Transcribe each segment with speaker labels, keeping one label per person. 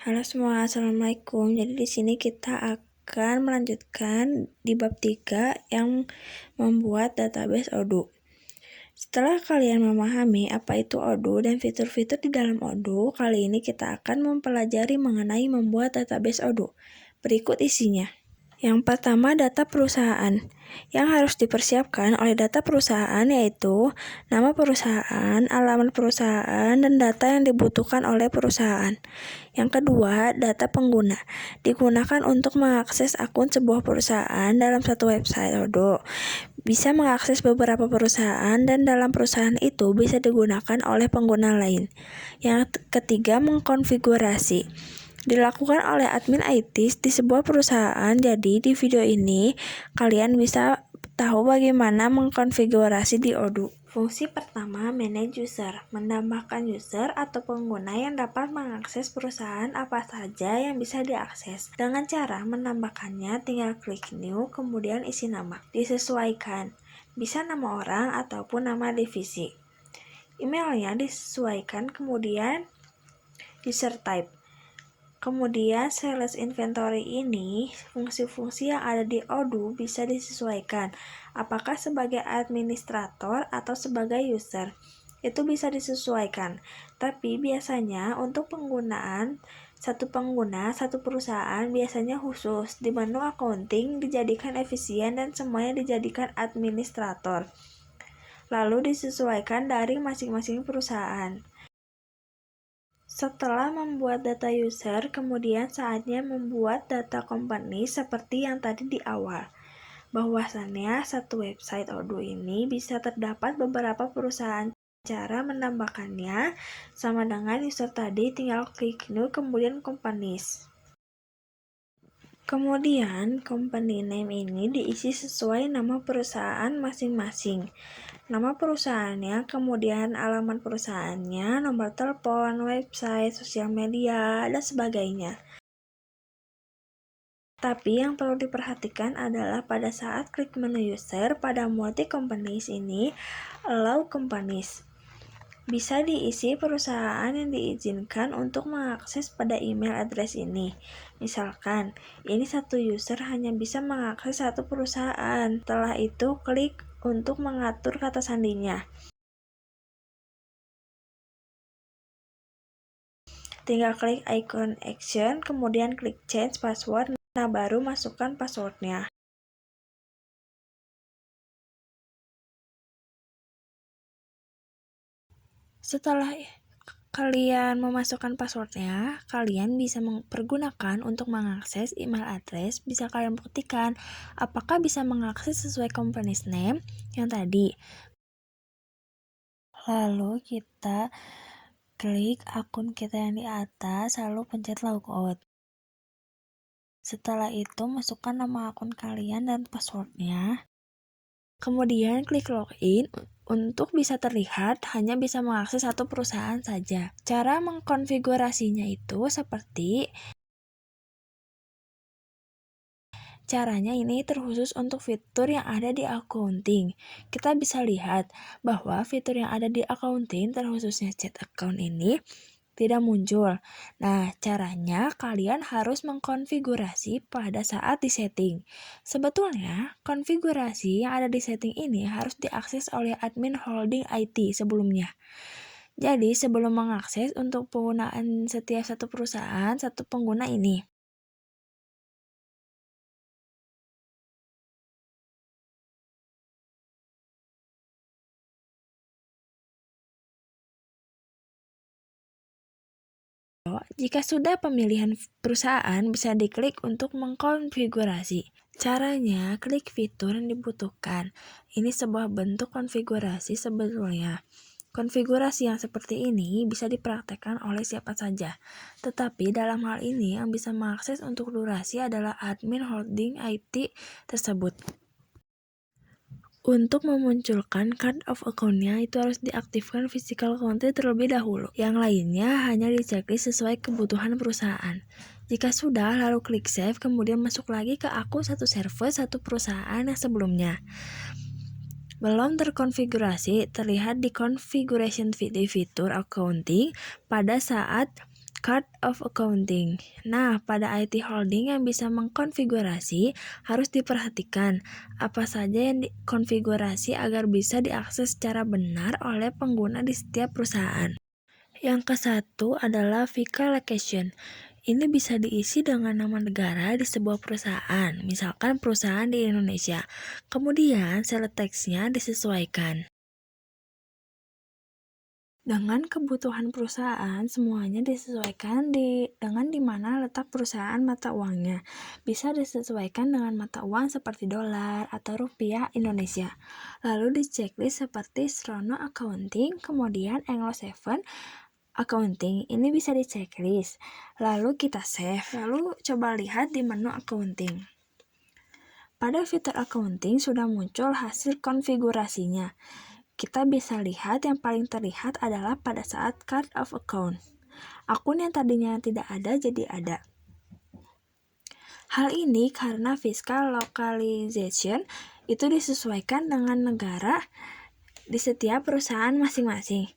Speaker 1: Halo semua, assalamualaikum. Jadi di sini kita akan melanjutkan di bab 3 yang membuat database Odoo. Setelah kalian memahami apa itu Odoo dan fitur-fitur di dalam Odoo, kali ini kita akan mempelajari mengenai membuat database Odoo. Berikut isinya. Yang pertama, data perusahaan. Yang harus dipersiapkan oleh data perusahaan yaitu nama perusahaan, alamat perusahaan, dan data yang dibutuhkan oleh perusahaan. Yang kedua, data pengguna. Digunakan untuk mengakses akun sebuah perusahaan dalam satu website Odoo. Bisa mengakses beberapa perusahaan dan dalam perusahaan itu bisa digunakan oleh pengguna lain. Yang ketiga, mengkonfigurasi. Dilakukan oleh admin IT di sebuah perusahaan. Jadi di video ini kalian bisa tahu bagaimana mengkonfigurasi di Odoo. Fungsi pertama, manage user, menambahkan user atau pengguna yang dapat mengakses perusahaan apa saja yang bisa diakses. Dengan cara menambahkannya, tinggal klik new, kemudian isi nama. Disesuaikan, bisa nama orang ataupun nama divisi. Emailnya disesuaikan, kemudian user type. Kemudian sales inventory ini, fungsi-fungsi yang ada di Odoo bisa disesuaikan. Apakah sebagai administrator atau sebagai user? Itu bisa disesuaikan. Tapi biasanya untuk penggunaan satu pengguna, satu perusahaan biasanya khusus. Di menu accounting dijadikan efisien dan semuanya dijadikan administrator. Lalu disesuaikan dari masing-masing perusahaan. Setelah membuat data user, kemudian saatnya membuat data company seperti yang tadi di awal. Bahwasannya satu website Odoo ini bisa terdapat beberapa perusahaan. Cara menambahkannya sama dengan user tadi, tinggal klik new kemudian companies. Kemudian company name ini diisi sesuai nama perusahaan masing-masing. Nama perusahaannya, kemudian alamat perusahaannya, nomor telepon, website, sosial media, dan sebagainya. Tapi yang perlu diperhatikan adalah pada saat klik menu user pada multi companies ini, allow companies. Bisa diisi perusahaan yang diizinkan untuk mengakses pada email address ini. Misalkan, ini satu user hanya bisa mengakses satu perusahaan. Setelah itu, klik untuk mengatur kata sandinya. Tinggal klik icon action, kemudian klik change password, nah baru masukkan passwordnya. Setelah kalian memasukkan passwordnya, kalian bisa mempergunakan untuk mengakses email address. Bisa kalian buktikan apakah bisa mengakses sesuai company's name yang tadi. Lalu kita klik akun kita yang di atas, lalu pencet logout. Setelah itu masukkan nama akun kalian dan passwordnya. Kemudian klik login. Untuk bisa terlihat hanya bisa mengakses satu perusahaan saja. Cara mengkonfigurasinya itu seperti caranya ini terkhusus untuk fitur yang ada di accounting. Kita bisa lihat bahwa fitur yang ada di accounting terkhususnya chat account ini tidak muncul. Nah, caranya kalian harus mengkonfigurasi pada saat di setting. Sebetulnya, konfigurasi yang ada di setting ini harus diakses oleh admin holding IT sebelumnya. Jadi, sebelum mengakses untuk penggunaan setiap satu perusahaan, satu pengguna ini. Jika sudah pemilihan perusahaan, bisa diklik untuk mengkonfigurasi. Caranya, klik fitur yang dibutuhkan. Ini sebuah bentuk konfigurasi sebetulnya. Konfigurasi yang seperti ini bisa dipraktekkan oleh siapa saja. Tetapi dalam hal ini yang bisa mengakses untuk durasi adalah admin holding IT tersebut. Untuk memunculkan card of account-nya itu harus diaktifkan physical account terlebih dahulu. Yang lainnya hanya diceklis sesuai kebutuhan perusahaan. Jika sudah, lalu klik save, kemudian masuk lagi ke akun satu server satu perusahaan yang sebelumnya. Belum terkonfigurasi, terlihat di configuration fitur accounting pada saat Card of Accounting. Nah, pada IT Holding yang bisa mengkonfigurasi harus diperhatikan apa saja yang dikonfigurasi agar bisa diakses secara benar oleh pengguna di setiap perusahaan. Yang ke-1 adalah Vehicle Location. Ini bisa diisi dengan nama negara di sebuah perusahaan, misalkan perusahaan di Indonesia. Kemudian sel teksnya disesuaikan dengan kebutuhan perusahaan. Semuanya disesuaikan dengan di mana letak perusahaan mata uangnya. Bisa disesuaikan dengan mata uang seperti dolar atau rupiah Indonesia. Lalu di checklist seperti Srono Accounting, kemudian Anglo7 Accounting. Ini bisa di checklist. Lalu kita save. Lalu coba lihat di menu Accounting. Pada fitur Accounting sudah muncul hasil konfigurasinya. Kita bisa lihat yang paling terlihat adalah pada saat Card of Account. Akun yang tadinya tidak ada jadi ada. Hal ini karena fiscal localization itu disesuaikan dengan negara di setiap perusahaan masing-masing.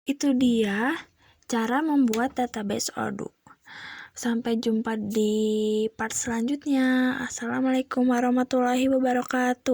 Speaker 1: Itu dia cara membuat database Odoo. Sampai jumpa di part selanjutnya. Assalamualaikum warahmatullahi wabarakatuh.